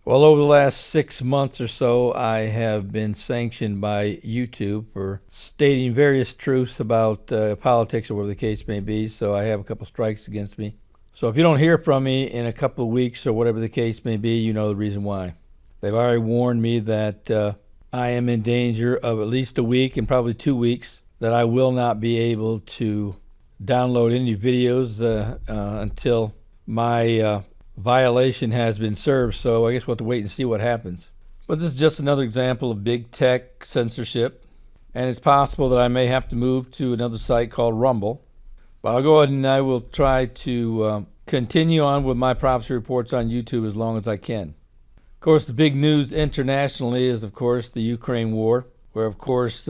Well, over the last 6 months or so, I have been sanctioned by YouTube for stating various truths about politics or whatever the case may be. So I have a couple strikes against me. So if you don't hear from me in a couple of weeks or whatever the case may be, you know the reason why. They've already warned me that I am in danger of at least a week and probably 2 weeks that I will not be able to download any videos until my violation has been served. So I guess we'll have to wait and see what happens. But this is just another example of big tech censorship, and it's possible that I may have to move to another site called Rumble. But I'll go ahead and I will try to continue on with my prophecy reports on YouTube as long as I can. Of course, the big news internationally is, of course, the Ukraine war, where, of course,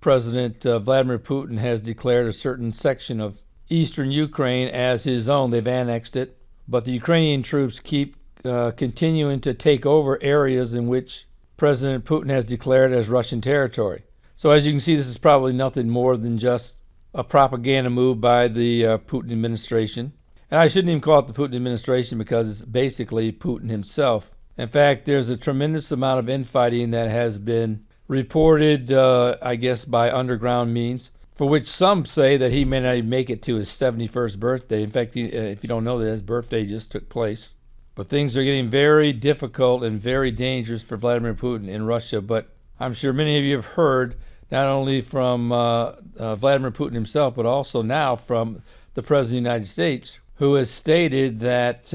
President Vladimir Putin has declared a certain section of eastern Ukraine as his own. They've annexed it. But the Ukrainian troops keep continuing to take over areas in which President Putin has declared as Russian territory. So as you can see, this is probably nothing more than just a propaganda move by the Putin administration. And I shouldn't even call it the Putin administration because it's basically Putin himself. In fact, there's a tremendous amount of infighting that has been reported, I guess, by underground means, for which some say that he may not even make it to his 71st birthday. In fact, if you don't know that, his birthday just took place. But things are getting very difficult and very dangerous for Vladimir Putin in Russia. But I'm sure many of you have heard, not only from Vladimir Putin himself, but also now from the President of the United States, who has stated that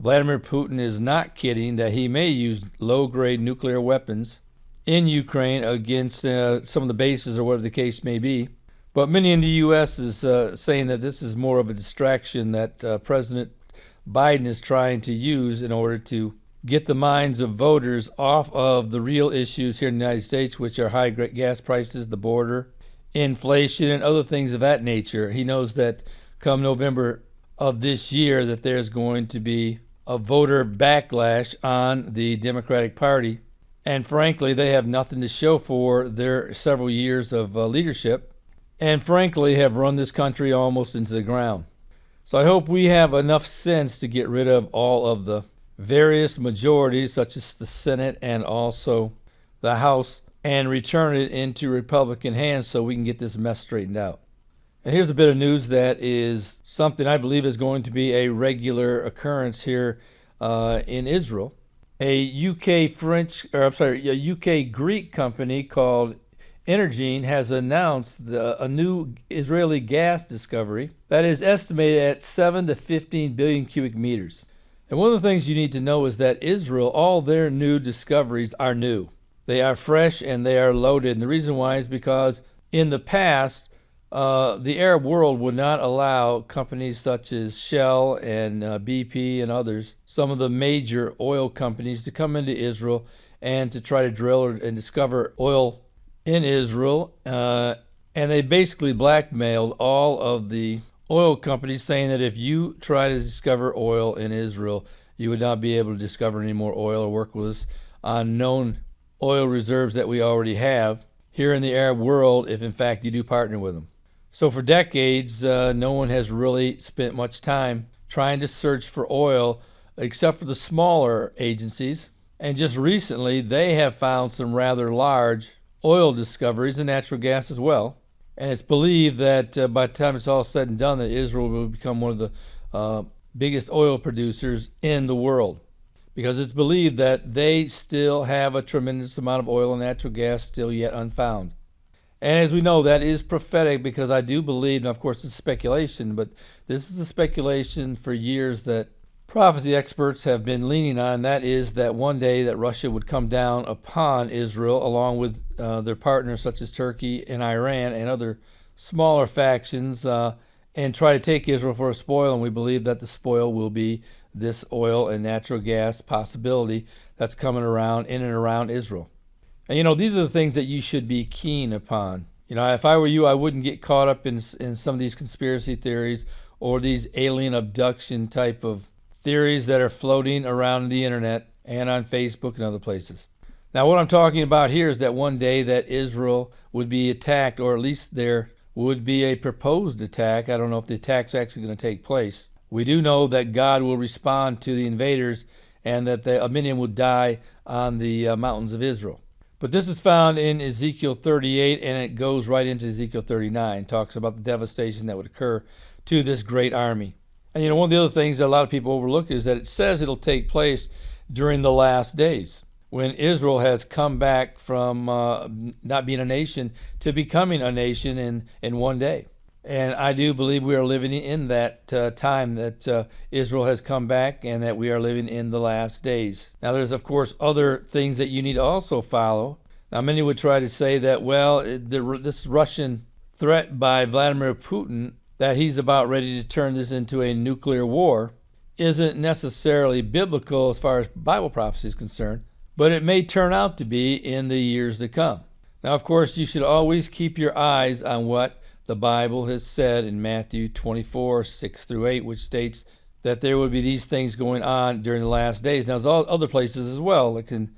Vladimir Putin is not kidding, that he may use low-grade nuclear weapons in Ukraine against some of the bases or whatever the case may be. But many in the U.S. is saying that this is more of a distraction that President Biden is trying to use in order to get the minds of voters off of the real issues here in the United States, which are high gas prices, the border, inflation, and other things of that nature. He knows that come November of this year that there's going to be a voter backlash on the Democratic Party. And frankly, they have nothing to show for their several years of leadership, and frankly have run this country almost into the ground. So I hope we have enough sense to get rid of all of the various majorities, such as the Senate and also the House, and return it into Republican hands so we can get this mess straightened out. And here's a bit of news that is something I believe is going to be a regular occurrence here in Israel. A UK Greek company called Energene has announced a new Israeli gas discovery that is estimated at 7 to 15 billion cubic meters. And one of the things you need to know is that Israel, all their new discoveries are new. They are fresh and they are loaded. And the reason why is because in the past, the Arab world would not allow companies such as Shell and BP and others, some of the major oil companies, to come into Israel and to try to drill and discover oil in Israel. And they basically blackmailed all of the oil companies, saying that if you try to discover oil in Israel, you would not be able to discover any more oil or work with us on known oil reserves that we already have here in the Arab world, if in fact you do partner with them. So for decades, no one has really spent much time trying to search for oil except for the smaller agencies. And just recently, they have found some rather large oil discoveries and natural gas as well. And it's believed that by the time it's all said and done, that Israel will become one of the biggest oil producers in the world, because it's believed that they still have a tremendous amount of oil and natural gas still yet unfound. And as we know, that is prophetic, because I do believe, and of course it's speculation, but this is the speculation for years that prophecy experts have been leaning on, and that is that one day that Russia would come down upon Israel along with their partners such as Turkey and Iran and other smaller factions and try to take Israel for a spoil. And we believe that the spoil will be this oil and natural gas possibility that's coming around in and around Israel. And these are the things that you should be keen upon. If I were you, I wouldn't get caught up in some of these conspiracy theories or these alien abduction type of theories that are floating around the internet and on Facebook and other places. Now, what I'm talking about here is that one day that Israel would be attacked, or at least there would be a proposed attack. I don't know if the attack's actually going to take place. We do know that God will respond to the invaders and that many of them would die on the mountains of Israel. But this is found in Ezekiel 38, and it goes right into Ezekiel 39. Talks about the devastation that would occur to this great army. And one of the other things that a lot of people overlook is that it says it'll take place during the last days, when Israel has come back from not being a nation to becoming a nation in one day. And I do believe we are living in that time that Israel has come back, and that we are living in the last days. Now, there's, of course, other things that you need to also follow. Now, many would try to say that, well, this Russian threat by Vladimir Putin, that he's about ready to turn this into a nuclear war, isn't necessarily biblical as far as Bible prophecy is concerned, but it may turn out to be in the years to come. Now, of course, you should always keep your eyes on what the Bible has said in Matthew 24, 6 through 8, which states that there would be these things going on during the last days. Now, there's other places as well, like in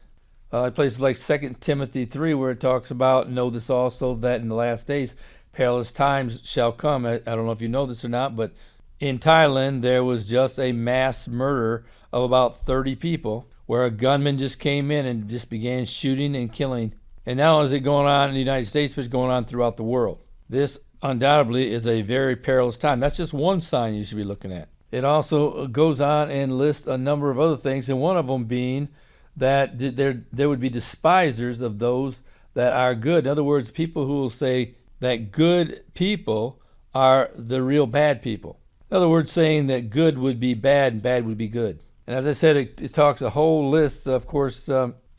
places like 2 Timothy 3, where it talks about, know this also, that in the last days perilous times shall come. I don't know if you know this or not, but in Thailand, there was just a mass murder of about 30 people, where a gunman just came in and just began shooting and killing. And not only is it going on in the United States, but it's going on throughout the world. This undoubtedly is a very perilous time. That's just one sign you should be looking at. It also goes on and lists a number of other things, and one of them being that there would be despisers of those that are good. In other words, people who will say that good people are the real bad people. In other words, saying that good would be bad and bad would be good. And as I said, it talks a whole list. Of course,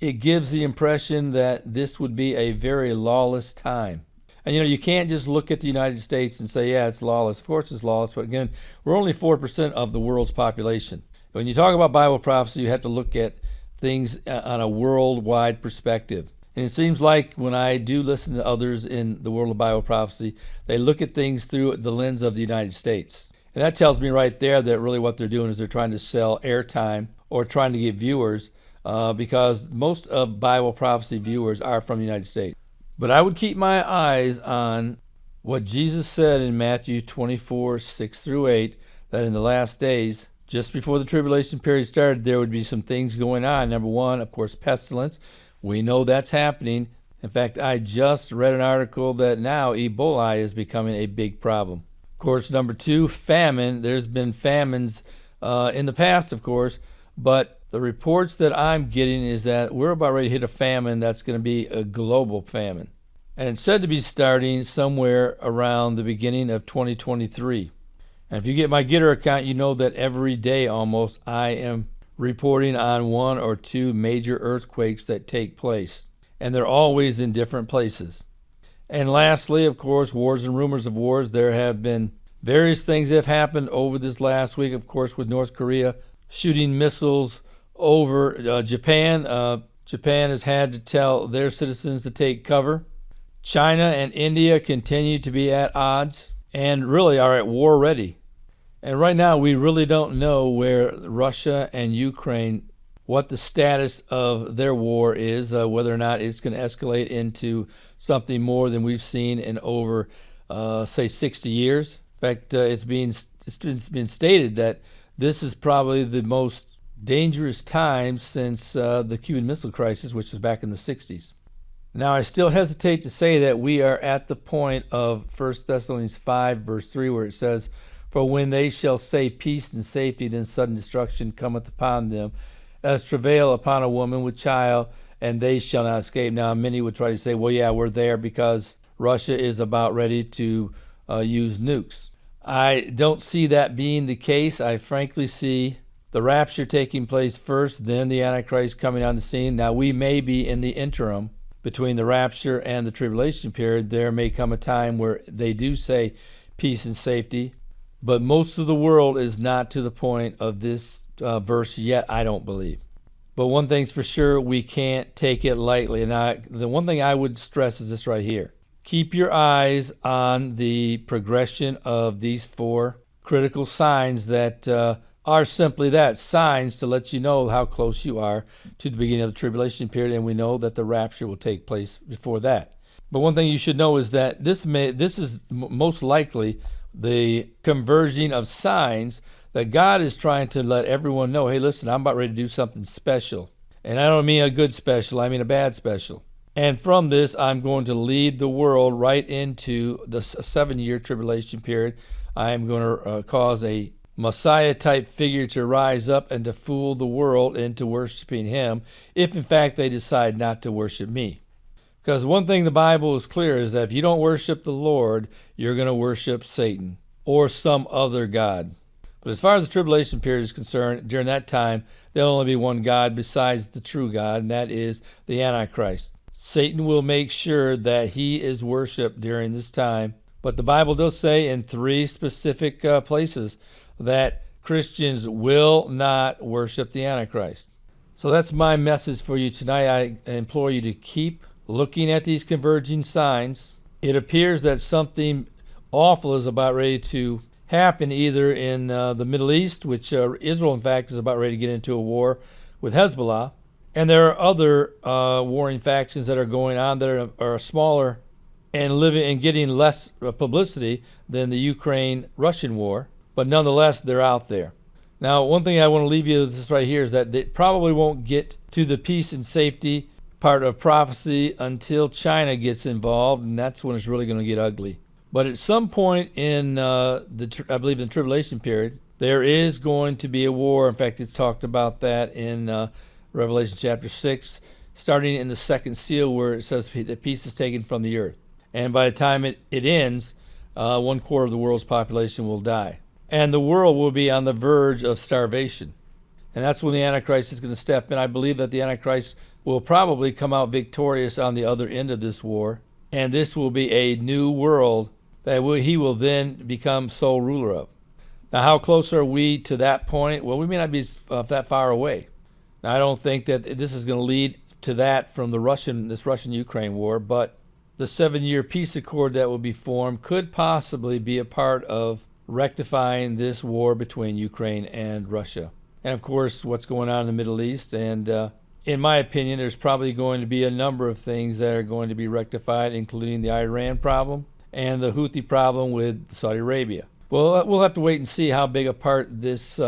it gives the impression that this would be a very lawless time. And you can't just look at the United States and say, yeah, it's lawless. Of course it's lawless, but again, we're only 4% of the world's population. When you talk about Bible prophecy, you have to look at things on a worldwide perspective. And it seems like when I do listen to others in the world of Bible prophecy, they look at things through the lens of the United States. And that tells me right there that really what they're doing is they're trying to sell airtime or trying to get viewers, because most of Bible prophecy viewers are from the United States. But I would keep my eyes on what Jesus said in Matthew 24, 6 through 8, that in the last days, just before the tribulation period started, there would be some things going on. Number one, of course, pestilence. We know that's happening. In fact, I just read an article that now Ebola is becoming a big problem. Of course, number two, famine. There's been famines in the past, of course, but the reports that I'm getting is that we're about ready to hit a famine that's going to be a global famine. And it's said to be starting somewhere around the beginning of 2023. And if you get my Getter account, you know that every day almost I am reporting on one or two major earthquakes that take place. And they're always in different places. And lastly, of course, wars and rumors of wars. There have been various things that have happened over this last week, of course, with North Korea shooting missiles over Japan. Japan has had to tell their citizens to take cover. China and India continue to be at odds and really are at war ready. And right now we really don't know where Russia and Ukraine, what the status of their war is, whether or not it's going to escalate into something more than we've seen in over, say, 60 years. In fact, it's been stated that this is probably the most dangerous time since the Cuban Missile Crisis, which was back in the 60s. Now, I still hesitate to say that we are at the point of 1 Thessalonians 5, verse 3, where it says, "For when they shall say peace and safety, then sudden destruction cometh upon them, as travail upon a woman with child, and they shall not escape." Now, many would try to say, well, yeah, we're there because Russia is about ready to use nukes. I don't see that being the case. I frankly see the rapture taking place first, then the Antichrist coming on the scene. Now, we may be in the interim between the rapture and the tribulation period. There may come a time where they do say peace and safety, but most of the world is not to the point of this verse yet, I don't believe. But one thing's for sure, we can't take it lightly. And the one thing I would stress is this right here. Keep your eyes on the progression of these four critical signs that are simply that, signs to let you know how close you are to the beginning of the tribulation period, and we know that the rapture will take place before that. But one thing you should know is that this is most likely the converging of signs that God is trying to let everyone know, hey, listen, I'm about ready to do something special. And I don't mean a good special, I mean a bad special. And from this, I'm going to lead the world right into the 7-year tribulation period. I am going to cause a Messiah-type figure to rise up and to fool the world into worshiping him, if in fact they decide not to worship me. Because one thing the Bible is clear is that if you don't worship the Lord, you're going to worship Satan or some other god. But as far as the tribulation period is concerned, during that time, there'll only be one God besides the true God, and that is the Antichrist. Satan will make sure that he is worshiped during this time. But the Bible does say in 3 specific places that Christians will not worship the Antichrist. So that's my message for you tonight. I implore you to keep looking at these converging signs. It appears that something awful is about ready to happen either in the Middle East, which Israel, in fact, is about ready to get into a war with Hezbollah. And there are other warring factions that are going on that are smaller and living and getting less publicity than the Ukraine-Russian war. But nonetheless, they're out there. Now, one thing I want to leave you with this right here is that they probably won't get to the peace and safety part of prophecy until China gets involved, and that's when it's really going to get ugly. But at some point in, I believe, in the tribulation period, there is going to be a war. In fact, it's talked about that in Revelation chapter 6, starting in the 2nd seal, where it says that peace is taken from the earth. And by the time it ends, 1/4 of the world's population will die. And the world will be on the verge of starvation. And that's when the Antichrist is going to step in. I believe that the Antichrist will probably come out victorious on the other end of this war. And this will be a new world that he will then become sole ruler of. Now, how close are we to that point? Well, we may not be that far away. Now, I don't think that this is going to lead to that from this Russian-Ukraine war, but the 7-year peace accord that will be formed could possibly be a part of rectifying this war between Ukraine and Russia. And of course, what's going on in the Middle East. And in my opinion, there's probably going to be a number of things that are going to be rectified, including the Iran problem and the Houthi problem with Saudi Arabia. Well, we'll have to wait and see how big a part this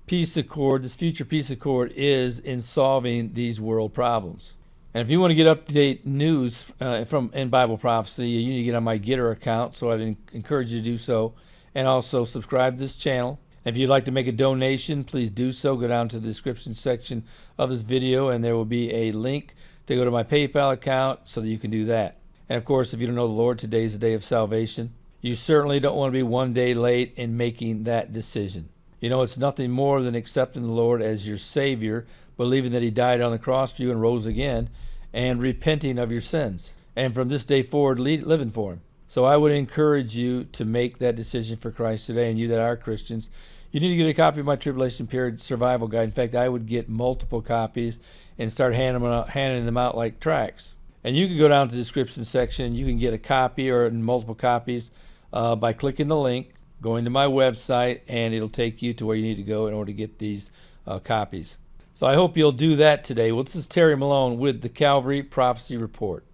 peace accord, this future peace accord, is in solving these world problems. And if you want to get up-to-date news in Bible prophecy, you need to get on my Getter account, so I'd encourage you to do so. And also subscribe to this channel. If you'd like to make a donation, please do so. Go down to the description section of this video, and there will be a link to go to my PayPal account so that you can do that. And of course, if you don't know the Lord, today is the day of salvation. You certainly don't want to be one day late in making that decision. You know, it's nothing more than accepting the Lord as your Savior, believing that he died on the cross for you and rose again, and repenting of your sins. And from this day forward, living for him. So I would encourage you to make that decision for Christ today. And you that are Christians, you need to get a copy of my Tribulation Period Survival Guide. In fact, I would get multiple copies and start handing them out like tracts. And you can go down to the description section. You can get a copy or multiple copies by clicking the link, going to my website, and it'll take you to where you need to go in order to get these copies. So I hope you'll do that today. Well, this is Terry Malone with the Calvary Prophecy Report.